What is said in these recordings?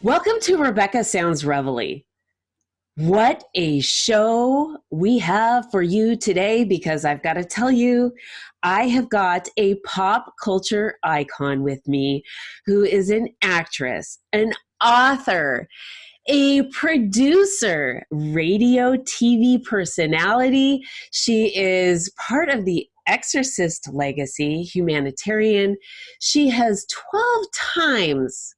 Welcome to Rebecca Sounds Reveille. What a show we have for you today, because I've got to tell you, I have got a pop culture icon with me who is an actress, an author, a producer, radio, TV personality. She is part of the Exorcist Legacy, humanitarian. She has 12 times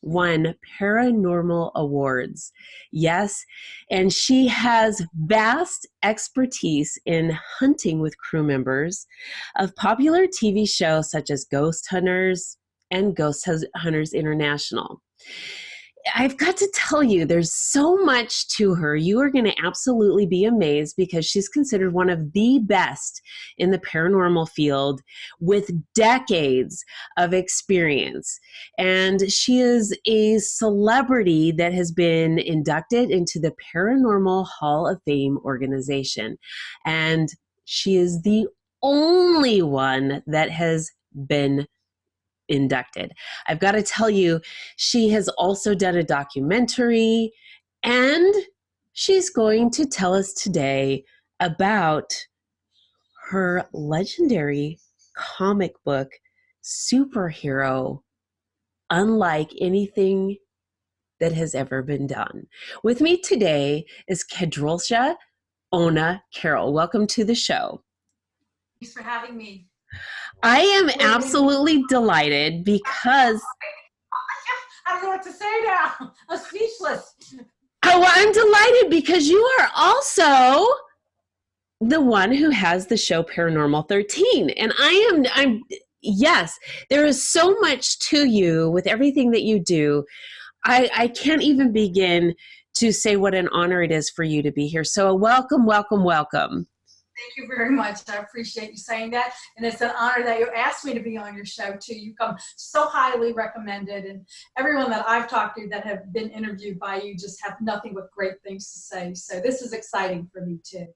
won Paranormal Awards. Yes, and she has vast expertise in hunting with crew members of popular TV shows such as Ghost Hunters and Ghost Hunters International. I've got to tell you, there's so much to her. You are going to absolutely be amazed, because she's considered one of the best in the paranormal field with decades of experience. And she is a celebrity that has been inducted into the Paranormal Hall of Fame organization. And she is the only one that has been inducted. I've got to tell you, she has also done a documentary, and she's going to tell us today about her legendary comic book superhero, unlike anything that has ever been done. With me today is Kadrolsha Ona Carole. Welcome to the show. Thanks for having me. I am absolutely delighted because I don't know what to say now. I'm speechless. Oh, well, I'm delighted because you are also the one who has the show Paranormal 13. And yes, there is so much to you with everything that you do. I can't even begin to say what an honor it is for you to be here. So welcome, welcome, welcome. Thank you very much. I appreciate you saying that. And it's an honor that you asked me to be on your show too. You come so highly recommended, and everyone that I've talked to that have been interviewed by you just have nothing but great things to say. So this is exciting for me too.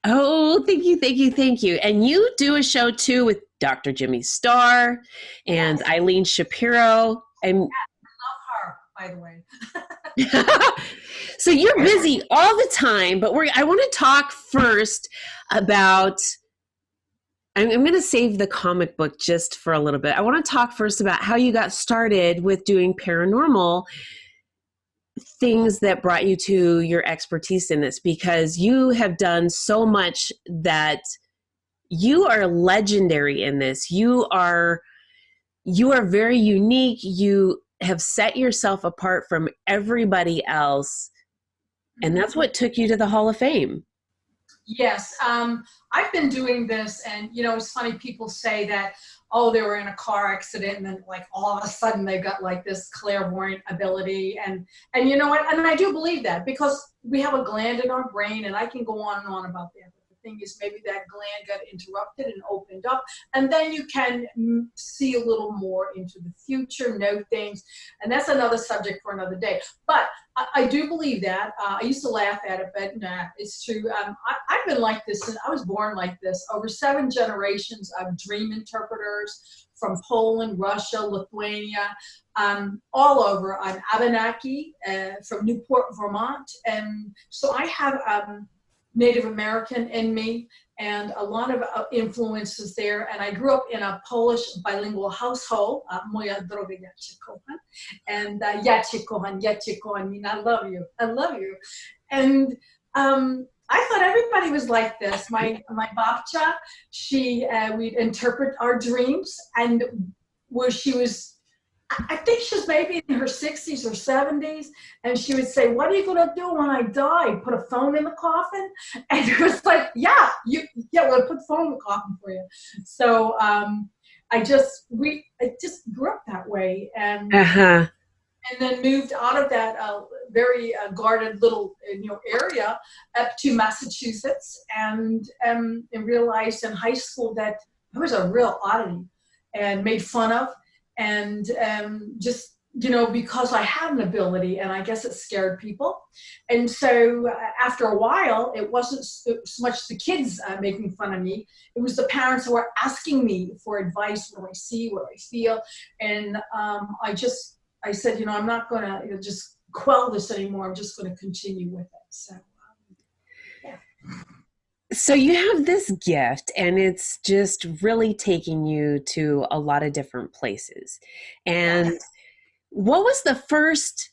Oh, thank you, thank you, thank you. And you do a show too with Dr. Jimmy Starr and Yes. Eileen Shapiro. And yes, I love her, by the way. So you're busy all the time, but I want to talk first about, I'm going to save the comic book just for a little bit. I want to talk first about how you got started with doing paranormal things that brought you to your expertise in this, because you have done so much that you are legendary in this. You are very unique. You have set yourself apart from everybody else. And that's what took you to the Hall of Fame. Yes. I've been doing this, and it's funny, people say that, oh, they were in a car accident and then like all of a sudden they got like this clairvoyant ability. And you know what? And I do believe that, because we have a gland in our brain, and I can go on and on about that. Thing is, maybe that gland got interrupted and opened up, and then you can see a little more into the future, know things, and that's another subject for another day. But I do believe that. I used to laugh at it, but nah, it's true. I've been like this since I was born like this. Over 7 generations of dream interpreters from Poland, Russia, Lithuania, all over. I'm Abenaki from Newport, Vermont, and so I have Native American in me, and a lot of influences there. And I grew up in a Polish bilingual household, moja droga Jacie kocham, and Jacie kocham, mean I love you, I love you. And I thought everybody was like this. My babcia, we'd interpret our dreams, and where she was, I think she was maybe in her 60s or 70s, and she would say, "What are you going to do when I die? Put a phone in the coffin?" And it was like, yeah, we'll put a phone in the coffin for you. So I just grew up that way, and then moved out of that very guarded little area up to Massachusetts, and realized in high school that I was a real oddity and made fun of. And just because I had an ability, and I guess it scared people. And so after a while, it wasn't so much the kids making fun of me. It was the parents who were asking me for advice. What do I see? What do I feel? And I said, I'm not going to just quell this anymore. I'm just going to continue with it. So, yeah. So you have this gift, and it's just really taking you to a lot of different places. And Yes. what was the first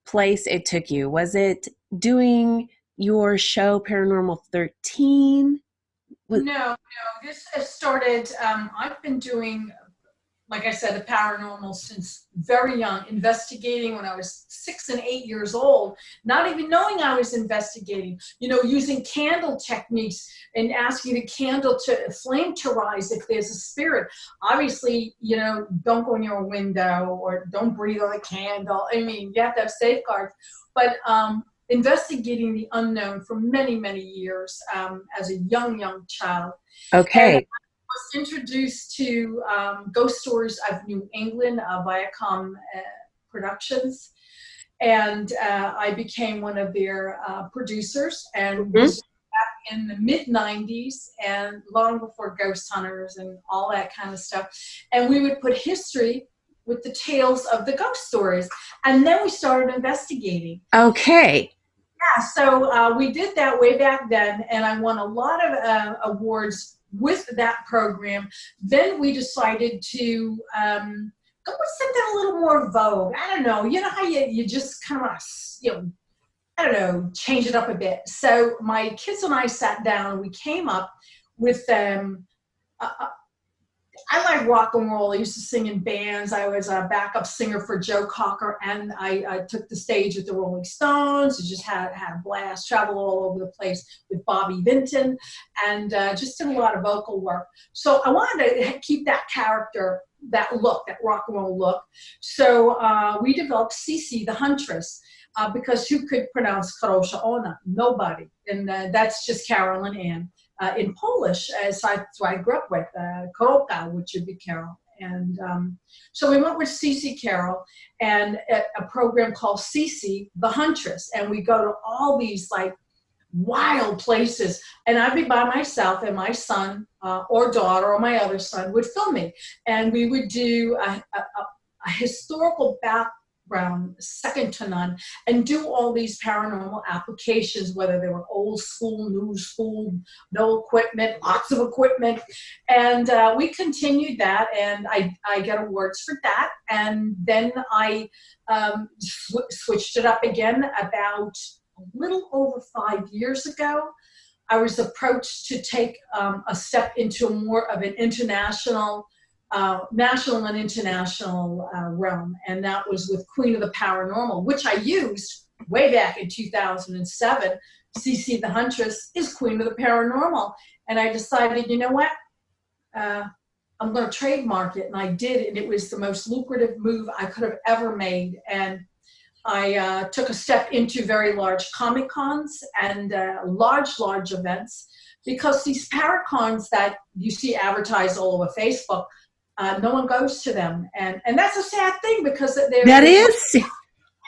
place it took you? Was it doing your show Paranormal 13? No, this has started, I've been doing, like I said, the paranormal since very young, investigating when I was 6 and 8 years old, not even knowing I was investigating, using candle techniques and asking the candle to flame to rise if there's a spirit. Obviously, don't go near a window or don't breathe on a candle. I mean, you have to have safeguards. But investigating the unknown for many, many years as a young child. And Okay. was introduced to Ghost Stories of New England, Viacom Productions, and I became one of their producers, and Mhm. was back in the mid 90s and long before Ghost Hunters and all that kind of stuff. And we would put history with the tales of the ghost stories, and then we started investigating. Okay. Yeah, so we did that way back then, and I won a lot of awards with that program. Then we decided to go with something a little more vogue. I don't know. You know how you just kind of, I don't know, change it up a bit. So my kids and I sat down, and we came up with a, I like rock and roll. I used to sing in bands. I was a backup singer for Joe Cocker, and I took the stage with the Rolling Stones. I just had a blast, traveled all over the place with Bobby Vinton, and just did a lot of vocal work. So I wanted to keep that character, that look, that rock and roll look. So we developed Cece the Huntress. Because who could pronounce Kadrolsha Ona? Nobody. And that's just Carol and Ann. In Polish, so I grew up with Karolka, which would be Carol. And so we went with Cece Carol and a program called Cece the Huntress. And we go to all these like wild places. And I'd be by myself, and my son or daughter or my other son would film me. And we would do a historical background second to none, and do all these paranormal applications, whether they were old school, new school, no equipment, lots of equipment. And we continued that, and I get awards for that. And then I switched it up again about a little over 5 years ago. I was approached to take a step into more of an international national and international realm, and that was with Queen of the Paranormal, which I used way back in 2007. CC the Huntress is Queen of the Paranormal, and I decided, you know what, I'm going to trademark it, and I did, and it was the most lucrative move I could have ever made. And I took a step into very large Comic Cons and large events, because these Paracons that you see advertised all over Facebook, no one goes to them, and that's a sad thing, because That is.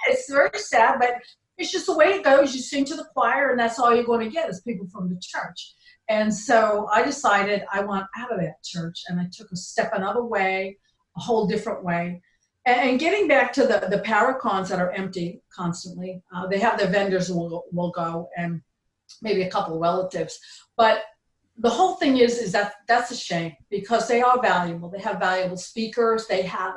it's very sad, but it's just the way it goes. You sing to the choir, and that's all you're going to get is people from the church. And so I decided I want out of that church, and I took a step another way, a whole different way. And getting back to the Paracons that are empty constantly, they have their vendors who will go, and maybe a couple of relatives, but the whole thing is that that's a shame, because they are valuable. They have valuable speakers. They have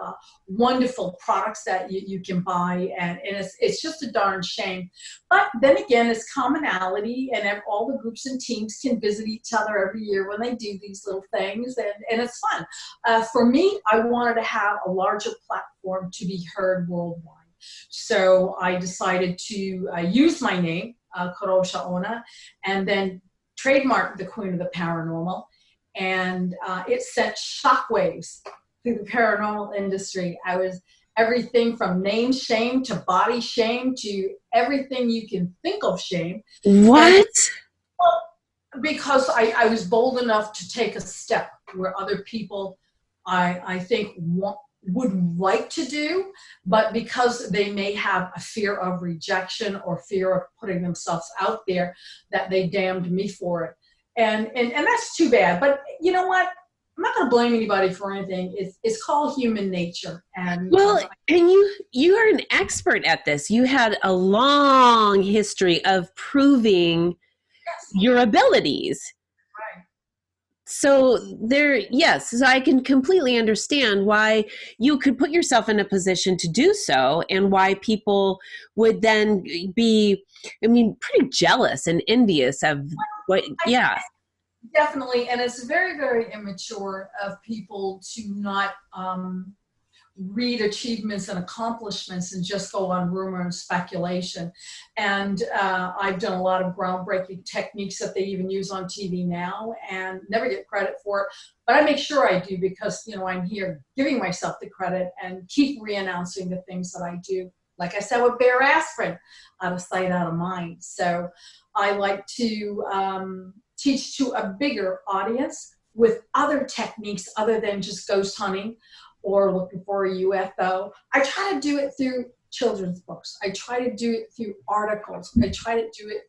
wonderful products that you can buy, and it's just a darn shame. But then again, it's commonality, and all the groups and teams can visit each other every year when they do these little things, and it's fun. For me, I wanted to have a larger platform to be heard worldwide. So I decided to use my name, Kadrolsha Ona, and then trademarked the Queen of the Paranormal, and it sent shockwaves through the paranormal industry. I was everything from name shame to body shame to everything you can think of shame. And What? well, because I was bold enough to take a step where other people, I think, would like to do, but because they may have a fear of rejection or fear of putting themselves out there, that they damned me for it. And that's too bad. But you know what? I'm not going to blame anybody for anything. It's called human nature. And Well, and you are an expert at this. You had a long history of proving yes, your abilities. right. So yes, so I can completely understand why you could put yourself in a position to do so, and why people would then be, I mean, pretty jealous and envious of what, yeah. Definitely, and it's very, very immature of people to not read achievements and accomplishments and just go on rumor and speculation. And I've done a lot of groundbreaking techniques that they even use on TV now, and never get credit for it. But I make sure I do, because I'm here giving myself the credit and keep re-announcing the things that I do. Like I said with Bear Aspirin, out of sight, out of mind. So I like to teach to a bigger audience with other techniques other than just ghost hunting or looking for a UFO. I try to do it through children's books. I try to do it through articles. I try to do it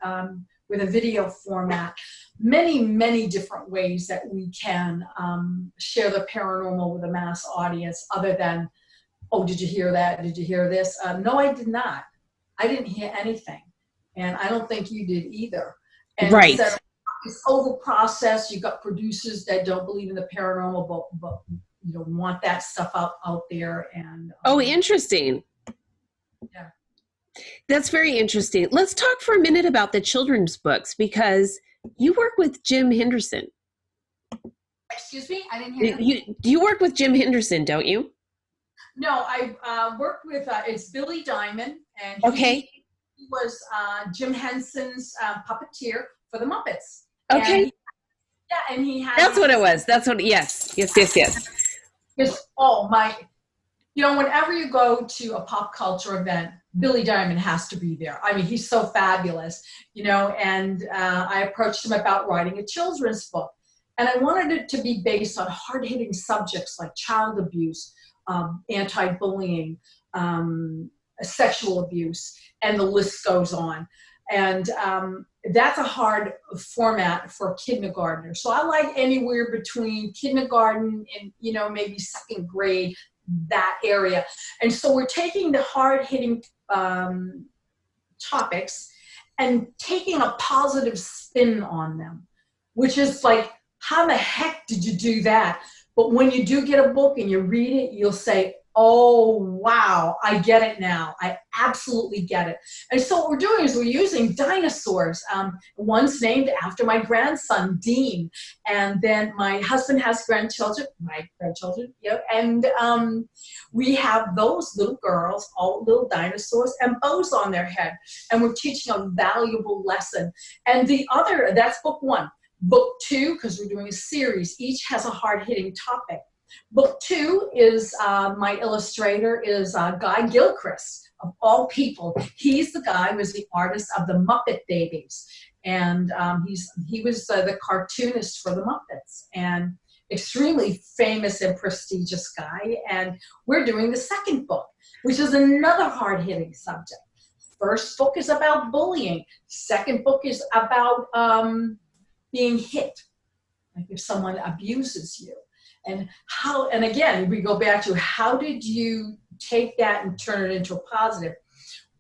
with a video format. Many, many different ways that we can share the paranormal with a mass audience, other than, oh, did you hear that? Did you hear this? No, I did not. I didn't hear anything. And I don't think you did either. And Right. so it's over-processed. You've got producers that don't believe in the paranormal, but want that stuff out there. And Oh, interesting. yeah, That's very interesting. Let's talk for a minute about the children's books, because you work with Jim Henderson. excuse me, I didn't hear you. You work with Jim Henderson, don't you? No, I worked with it's Billy Diamond, and Okay. he was Jim Henson's puppeteer for the Muppets. Okay. And he had. That's what it was. That's what. Yes. Just whenever you go to a pop culture event, Billy Diamond has to be there. I mean, he's so fabulous, and I approached him about writing a children's book. And I wanted it to be based on hard-hitting subjects like child abuse, anti-bullying, sexual abuse, and the list goes on. And that's a hard format for kindergartners. So I like anywhere between kindergarten and, maybe second grade, that area. And so we're taking the hard-hitting topics and taking a positive spin on them, which is like, how the heck did you do that? But when you do get a book and you read it, you'll say, oh, wow, I get it now. I absolutely get it. And so what we're doing is we're using dinosaurs. One's named after my grandson, Dean. And then my husband has my grandchildren, and we have those little girls, all little dinosaurs, and bows on their head. And we're teaching a valuable lesson. And that's book one. Book two, because we're doing a series, each has a hard-hitting topic. Book two is my illustrator is Guy Gilchrist, of all people. He's the guy who was the artist of the Muppet Babies, and he was the cartoonist for the Muppets, and extremely famous and prestigious guy. And we're doing the second book, which is another hard-hitting subject. First book is about bullying. Second book is about being hit, like if someone abuses you. And again, we go back to, how did you take that and turn it into a positive?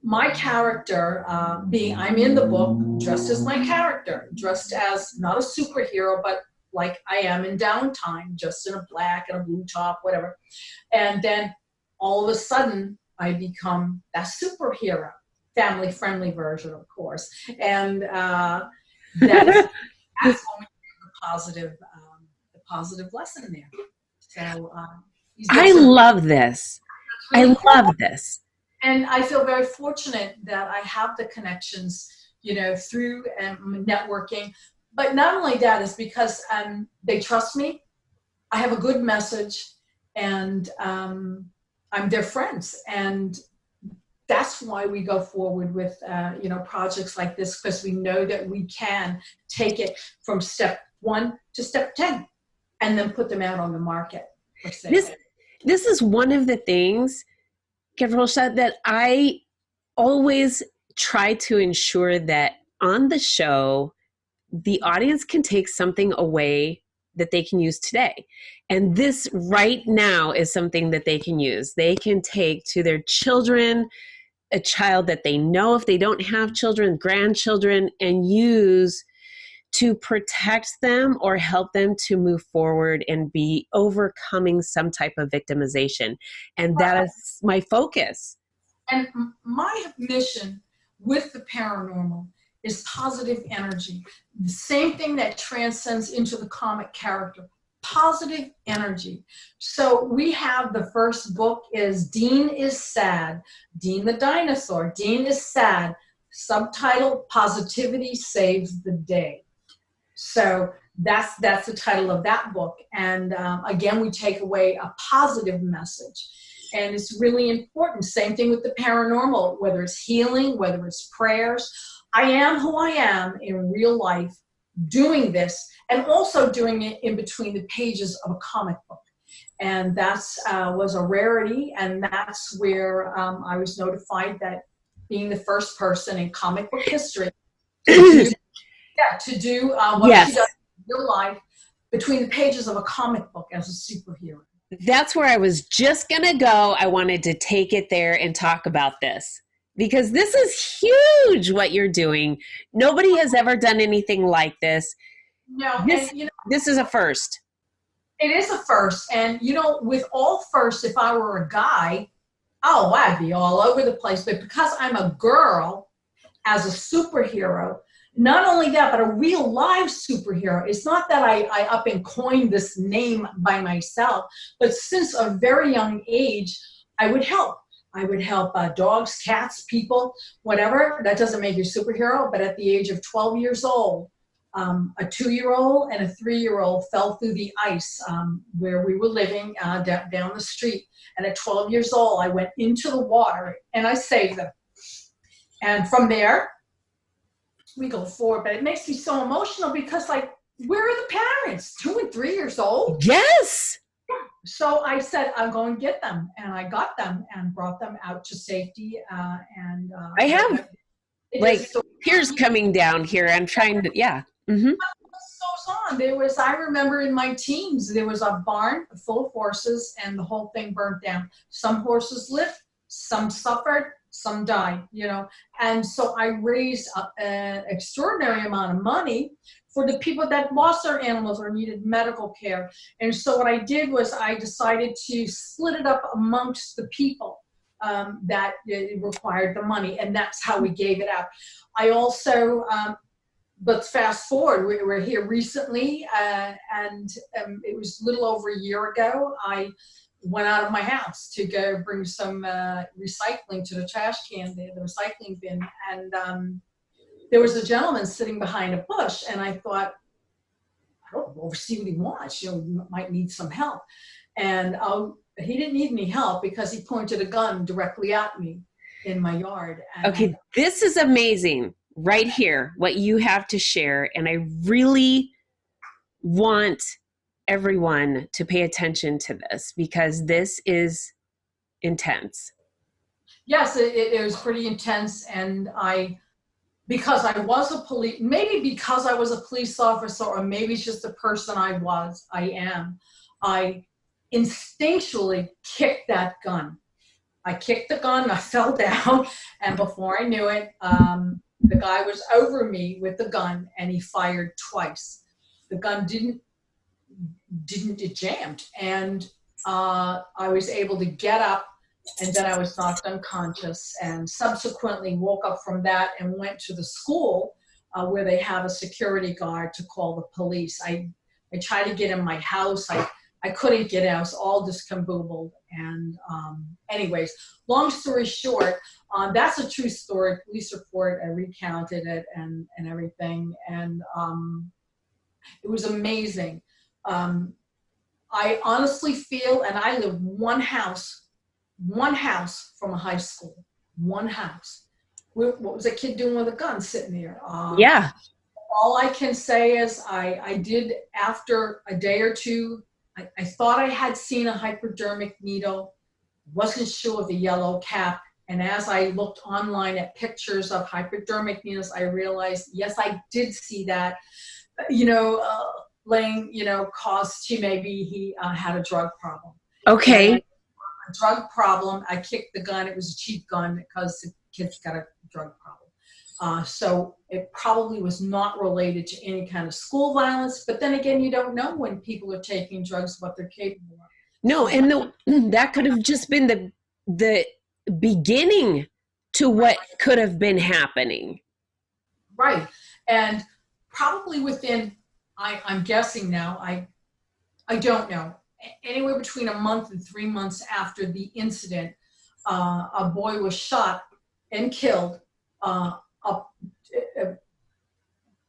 My character, I'm in the book dressed as my character, dressed as not a superhero, but like I am in Downtime, just in a black and a blue top, whatever. And then all of a sudden, I become that superhero, family-friendly version, of course. And that's when we get the positive lesson there. So I love this. Really cool. I love this. And I feel very fortunate that I have the connections, through networking. But not only that, is because they trust me. I have a good message, and I'm their friends. And that's why we go forward with, projects like this, because we know that we can take it from step 1 to step 10. And then put them out on the market. this is one of the things, Kadrolsha, that I always try to ensure that on the show, the audience can take something away that they can use today. And this right now is something that they can use. They can take to their children, a child that they know if they don't have children, grandchildren, and use to protect them or help them to move forward and be overcoming some type of victimization. And that is my focus. And my mission with the paranormal is positive energy. The same thing that transcends into the comic character, positive energy. So we have the first book is Dean is Sad, Dean the Dinosaur, Dean is Sad, subtitle Positivity Saves the Day. So that's the title of that book. And again, we take away a positive message. And it's really important. Same thing with the paranormal, whether it's healing, whether it's prayers. I am who I am in real life doing this, and also doing it in between the pages of a comic book. And that's was a rarity, and that's where I was notified that being the first person in comic book history to do what Yes. she does in real life between the pages of a comic book as a superhero. That's where I was just going to go. I wanted to take it there and talk about this because this is huge what you're doing. Nobody has ever done anything like this. No, This, and this is a first. it is a first. And with all firsts, if I were a guy, I'd be all over the place. But because I'm a girl as a superhero, not only that, but a real live superhero. It's not that I up and coined this name by myself, but since a very young age, I would help. I would help dogs, cats, people, whatever. That doesn't make you a superhero, but at the age of 12 years old, a 2-year-old and a 3-year-old fell through the ice where we were living down the street. And at 12 years old, I went into the water and I saved them. And from there, we go forward. But it makes me so emotional because, like, where are the parents? 2 and 3 years old? Yes. So I said, I'm going to get them. And I got them and brought them out to safety. I have, like, tears coming down here. I'm trying to, yeah. Mm-hmm. Goes on. I remember in my teens, there was a barn full of horses and the whole thing burnt down. Some horses lived, some suffered, some died, And so I raised an extraordinary amount of money for the people that lost their animals or needed medical care. And so what I did was I decided to split it up amongst the people that required the money. And that's how we gave it out. I also, let's fast forward. We were here recently, and it was a little over a year ago. I went out of my house to go bring some recycling to the trash can, the recycling bin, and there was a gentleman sitting behind a bush, and I thought, I don't know, see what he wants. Might need some help. And he didn't need any help because he pointed a gun directly at me in my yard. And okay, this is amazing. Right here, what you have to share. And I really want everyone to pay attention to this because this is intense. Yes, it was pretty intense. And because I was maybe because I was a police officer, or maybe it's just the person I am, I instinctually kicked that gun. I kicked the gun, I fell down, and before I knew it, the guy was over me with the gun, and he fired twice. The gun it jammed, and I was able to get up, and then I was knocked unconscious, and subsequently woke up from that and went to the school where they have a security guard to call the police. I tried to get in my house. I couldn't get out. I was all discombobulated. And anyways, long story short, that's a true story. Police report, I recounted it and everything. And it was amazing. I honestly feel, and I live one house from a high school, one house. What was a kid doing with a gun sitting there? Yeah. All I can say is I did, after a day or two I thought I had seen a hypodermic needle, wasn't sure of the yellow cap. And as I looked online at pictures of hypodermic needles, I realized, yes, I did see that, laying, caused to maybe he had a drug problem. And Okay. a drug problem, I kicked the gun. It was a cheap gun because the kid's got a drug problem. So it probably was not related to any kind of school violence. But then again, you don't know when people are taking drugs, what they're capable of. No, Sometimes, and that could have just been the beginning to what could have been happening. right. And probably within, I'm guessing now, I don't know, anywhere between a month and 3 months after the incident, a boy was shot and killed up,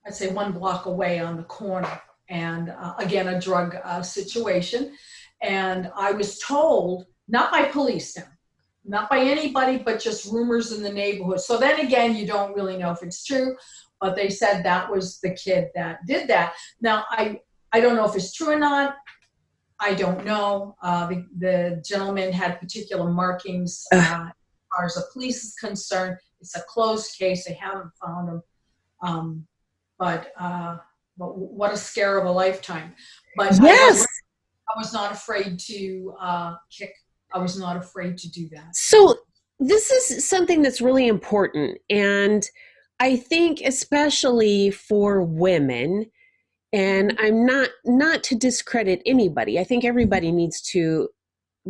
I'd say 1 block away on the corner. And again, a drug situation. And I was told, not by police now, not by anybody, but just rumors in the neighborhood. So then again, you don't really know if it's true, but they said that was the kid that did that. Now, I don't know if it's true or not. I don't know. The gentleman had particular markings as far as the police is concerned. It's a closed case. They haven't found him. But what a scare of a lifetime. But Yes. I was not afraid to kick. I was not afraid to do that. So this is something that's really important. And I think especially for women, and I'm not to discredit anybody. I think everybody needs to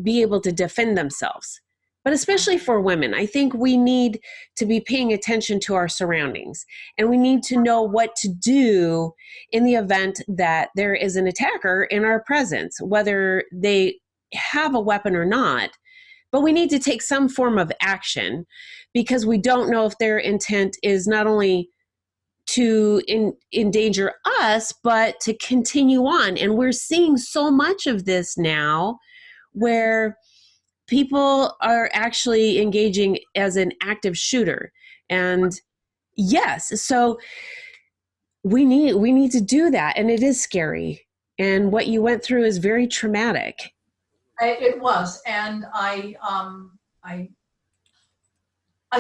be able to defend themselves. But especially for women, I think we need to be paying attention to our surroundings, and we need to know what to do in the event that there is an attacker in our presence, whether they have a weapon or not. But we need to take some form of action, because we don't know if their intent is not only to endanger us, but to continue on. And we're seeing so much of this now, where people are actually engaging as an active shooter. And yes, so we need to do that, and it is scary. And what you went through is very traumatic. It was, and I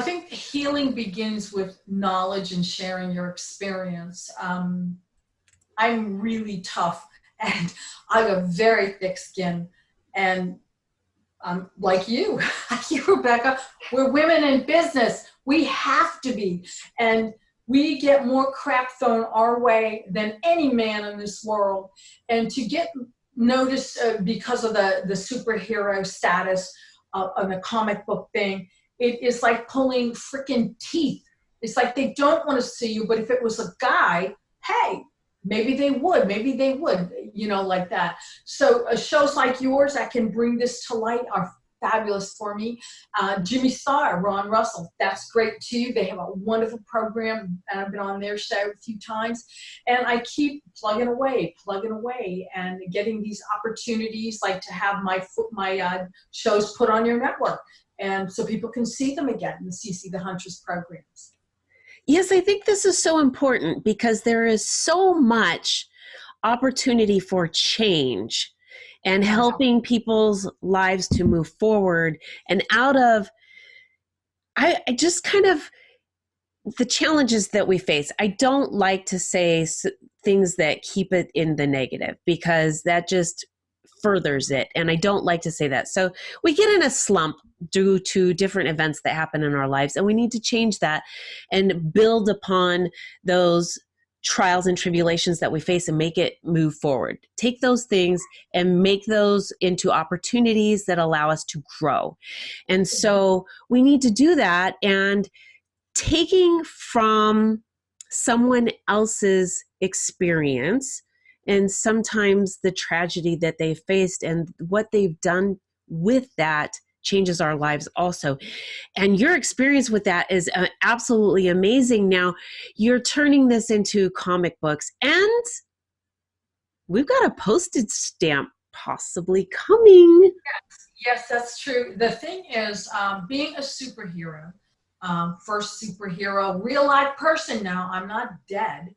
think healing begins with knowledge and sharing your experience. I'm really tough, and I have a very thick skin, and like you, you, Rebecca, we're women in business. We have to be, and we get more crap thrown our way than any man in this world. And to get noticed because of the superhero status of the comic book thing, it is like pulling freaking teeth. It's like they don't want to see you, but if it was a guy, hey, maybe they would, like that. So shows like yours that can bring this to light are fabulous for me. Jimmy Star, Ron Russell, that's great too. They have a wonderful program, and I've been on their show a few times. And I keep plugging away, and getting these opportunities, like to have my shows put on your network, and so people can see them again, the CC the Huntress programs. Yes, I think this is so important, because there is so much opportunity for change and helping people's lives to move forward and out of, I just kind of, the challenges that we face. I don't like to say things that keep it in the negative, because that just furthers it. And I don't like to say that. So we get in a slump due to different events that happen in our lives, and we need to change that and build upon those trials and tribulations that we face and make it move forward. Take those things and make those into opportunities that allow us to grow. And so we need to do that. And taking from someone else's experience, and sometimes the tragedy that they faced and what they've done with that, changes our lives also. And your experience with that is absolutely amazing. Now you're turning this into comic books, and we've got a postage stamp possibly coming. Yes, that's true. The thing is, being a superhero, first superhero, real life person now, I'm not dead.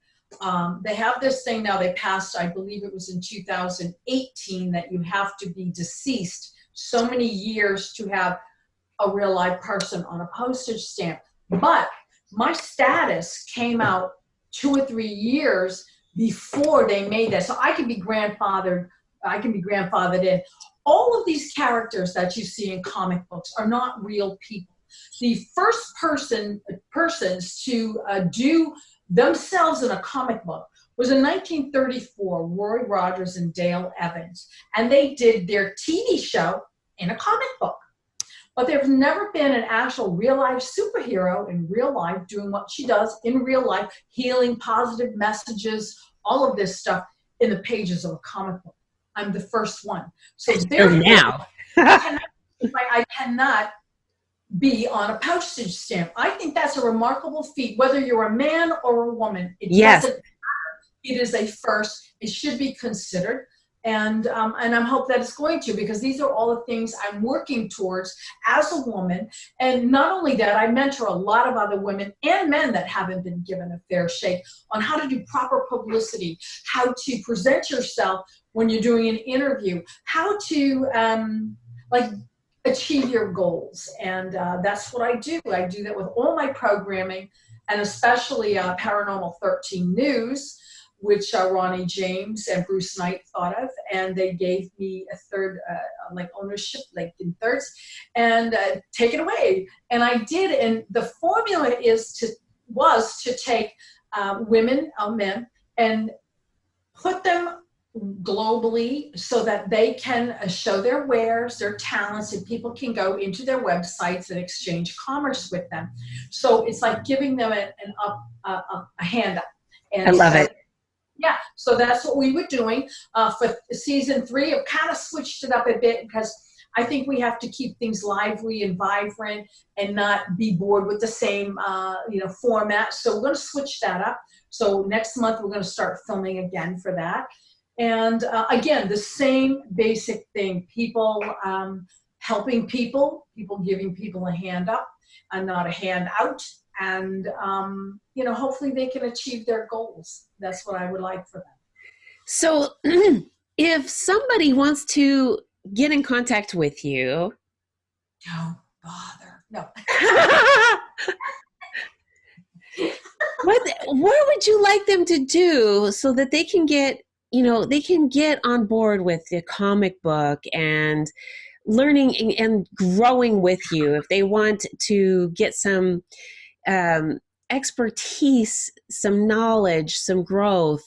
They have this thing now, they passed, I believe it was in 2018, that you have to be deceased so many years to have a real live person on a postage stamp. But my status came out 2 or 3 years before they made that. So I can be grandfathered, in. All of these characters that you see in comic books are not real people. The first persons to do themselves in a comic book was in 1934, Roy Rogers and Dale Evans. And they did their TV show in a comic book. But there's never been an actual real life superhero in real life doing what she does in real life, healing, positive messages, all of this stuff in the pages of a comic book. I'm the first one. So therefore, now. I cannot be on a postage stamp. I think that's a remarkable feat, whether you're a man or a woman. Yes. It is a first. It should be considered. And I hope that it's going to, because these are all the things I'm working towards as a woman. And not only that, I mentor a lot of other women and men that haven't been given a fair shake on how to do proper publicity, how to present yourself when you're doing an interview, how to achieve your goals. And that's what I do. I do that with all my programming, and especially Paranormal 13 News, which Ronnie James and Bruce Knight thought of, and they gave me a third, ownership, like in thirds, and take it away. And I did, and the formula was to take women, men, and put them globally so that they can show their wares, their talents, and people can go into their websites and exchange commerce with them. So it's like giving them a hand up. And I love it. Yeah, so that's what we were doing for season 3. I've kind of switched it up a bit because I think we have to keep things lively and vibrant and not be bored with the same, format. So we're going to switch that up. So next month we're going to start filming again for that. And again, the same basic thing: people helping people giving people a hand up and not a hand out. And, hopefully they can achieve their goals. That's what I would like for them. So if somebody wants to get in contact with you. Don't bother. No. What would you like them to do so that they can get on board with the comic book and learning and growing with you? If they want to get some expertise, some knowledge, some growth,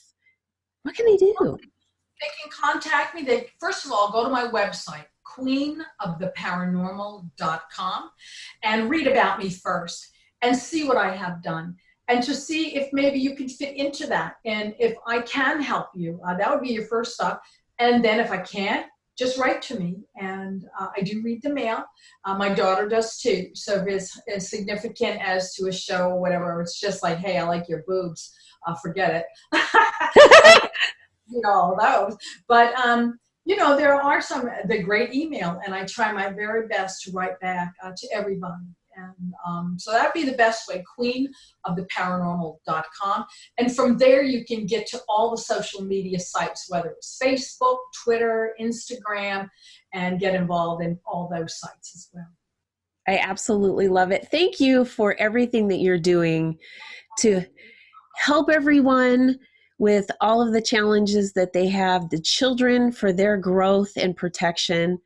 what can they do? They can contact me. They first of all go to my website, queenoftheparanormal.com, and read about me first and see what I have done, and to see if maybe you can fit into that, and if I can help you. That would be your first stop. And then if I can't, just write to me, and I do read the mail. My daughter does too. So if it's as significant as to a show or whatever, it's just like, hey, I like your boobs. Forget it. All those. But, there are the great email, and I try my very best to write back to everybody. And so that'd be the best way, queenoftheparanormal.com. And from there, you can get to all the social media sites, whether it's Facebook, Twitter, Instagram, and get involved in all those sites as well. I absolutely love it. Thank you for everything that you're doing to help everyone with all of the challenges that they have, the children for their growth and protection,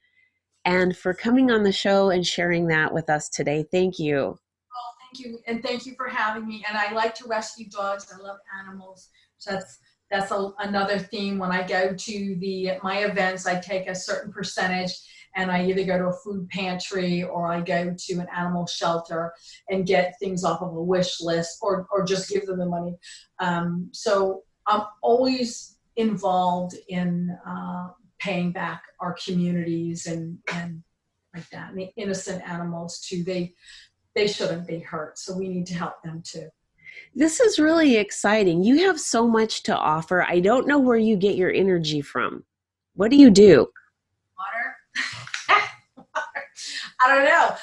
and for coming on the show and sharing that with us today. Thank you. Oh, thank you. And thank you for having me. And I like to rescue dogs. I love animals. So that's another theme. When I go to my events, I take a certain percentage, and I either go to a food pantry or I go to an animal shelter and get things off of a wish list, or just give them the money. So I'm always involved in paying back our communities and like that. And the innocent animals too, they shouldn't be hurt. So we need to help them too. This is really exciting. You have so much to offer. I don't know where you get your energy from. What do you do? Water. I don't know.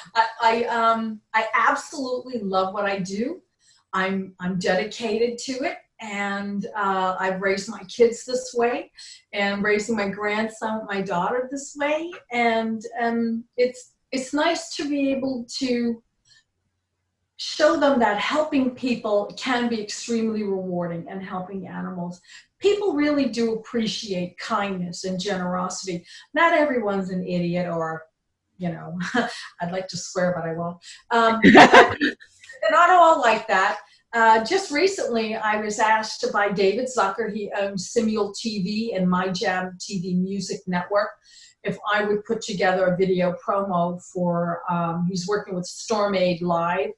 I absolutely love what I do. I'm dedicated to it, And I've raised my kids this way, and raising my grandson, my daughter this way. And it's nice to be able to show them that helping people can be extremely rewarding, and helping animals. People really do appreciate kindness and generosity. Not everyone's an idiot, or, I'd like to swear, but I won't. But they're not all like that. Just recently, I was asked by David Zucker, he owns Simul TV and My Jam TV Music Network, if I would put together a video promo for, he's working with Storm Aid Live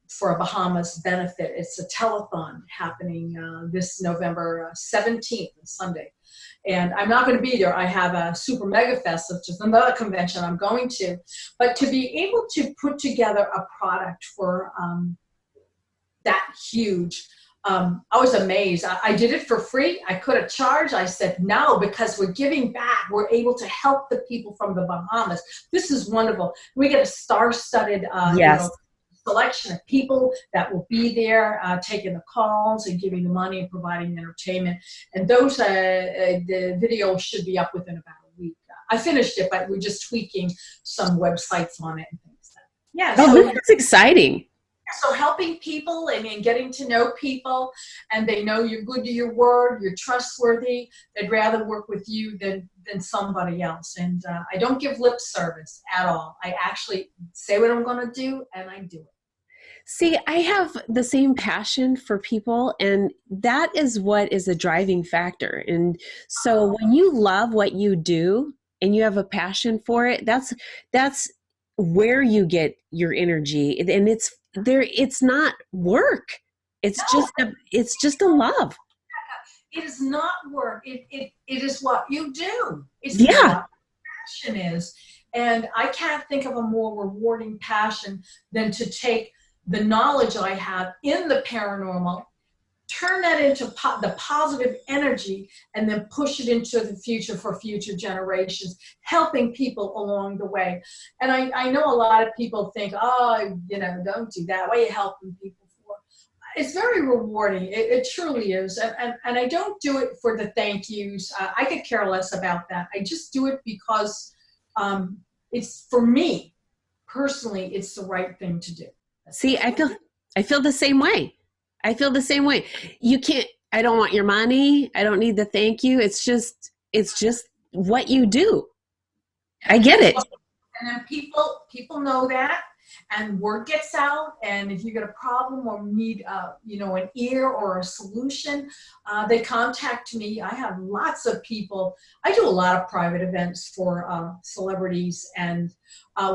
for a Bahamas benefit. It's a telethon happening this November 17th, Sunday. And I'm not going to be there. I have a Super Mega Fest, which is another convention I'm going to. But to be able to put together a product for that huge, I was amazed. I did it for free. I could have charged. I said no, because we're giving back. We're able to help the people from the Bahamas. This is wonderful. We get a star-studded Yes. selection of people that will be there, taking the calls and giving the money and providing entertainment. And those, the video should be up within about a week. I finished it, but we're just tweaking some websites on it and things. Yeah. Oh, So this is exciting. So helping people and getting to know people, and they know you're good to your word, you're trustworthy, they'd rather work with you than somebody else. And I don't give lip service at all. I actually say what I'm going to do, and I do it. See, I have the same passion for people, and that is what is a driving factor. And so when you love what you do and you have a passion for it, that's where you get your energy. And it's not work. It's just a love. It is not work. It is what you do. It's Yeah. what passion is. And I can't think of a more rewarding passion than to take the knowledge I have in the paranormal, turn that into the positive energy, and then push it into the future for future generations, helping people along the way. And I know a lot of people think, oh, don't do that. What are you helping people for? It's very rewarding. It truly is. And I don't do it for the thank yous. I could care less about that. I just do it because it's, for me personally, it's the right thing to do. See, I feel the same way. I feel the same way. I don't want your money. I don't need the thank you. It's just what you do. I get it. And then people know that, and word gets out. And if you get a problem or need, an ear or a solution, they contact me. I have lots of people. I do a lot of private events for celebrities, and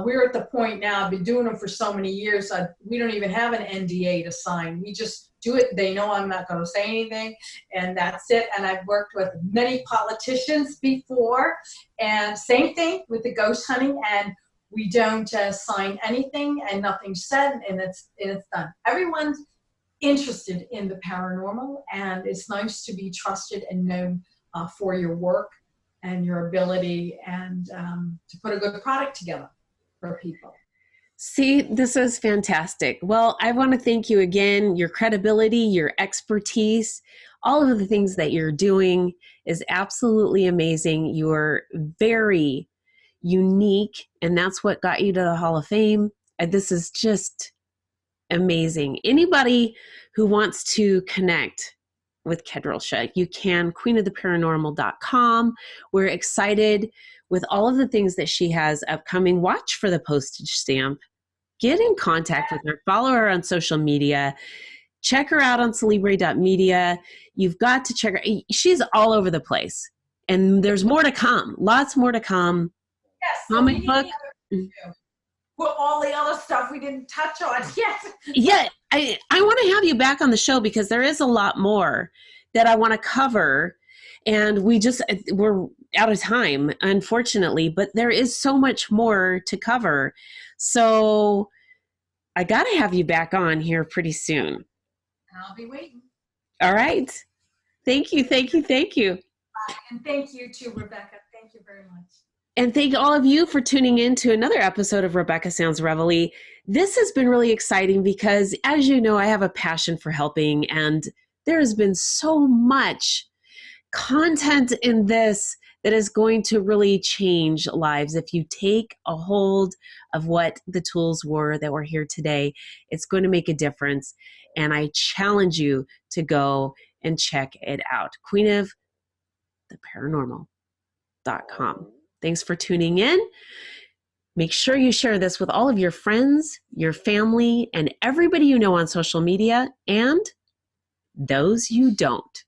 we're at the point now, I've been doing them for so many years, we don't even have an NDA to sign. We just do it. They know I'm not going to say anything, and that's it. And I've worked with many politicians before, and same thing with the ghost hunting, and we don't sign anything, and nothing's said, and it's done. Everyone's interested in the paranormal, and it's nice to be trusted and known for your work and your ability, and to put a good product together for people. See, this is fantastic. Well, I want to thank you again. Your credibility, your expertise, all of the things that you're doing is absolutely amazing. You're very unique, and that's what got you to the Hall of Fame. And this is just amazing. Anybody who wants to connect with Kadrolsha, you can, queenoftheparanormal.com. We're excited with all of the things that she has upcoming. Watch for the postage stamp. Get in contact with her. Follow her on social media. Check her out on celebre.media. You've got to check her. She's all over the place. And there's more to come. Lots more to come. Yes. Comic book. Well, all the other stuff we didn't touch on. Yes. Yeah. I want to have you back on the show because there is a lot more that I want to cover. And we're out of time, unfortunately, but there is so much more to cover. So I got to have you back on here pretty soon. I'll be waiting. All right. Thank you. Thank you. Thank you. And thank you too, Rebecca. Thank you very much. And thank all of you for tuning in to another episode of Rebecca Sounds Reveille. This has been really exciting because, as you know, I have a passion for helping, and There has been so much content in this that is going to really change lives. If you take a hold of what the tools were that were here today, it's going to make a difference. And I challenge you to go and check it out. Queen of the Paranormal.com. Thanks for tuning in. Make sure you share this with all of your friends, your family, and everybody you know on social media, and those you don't.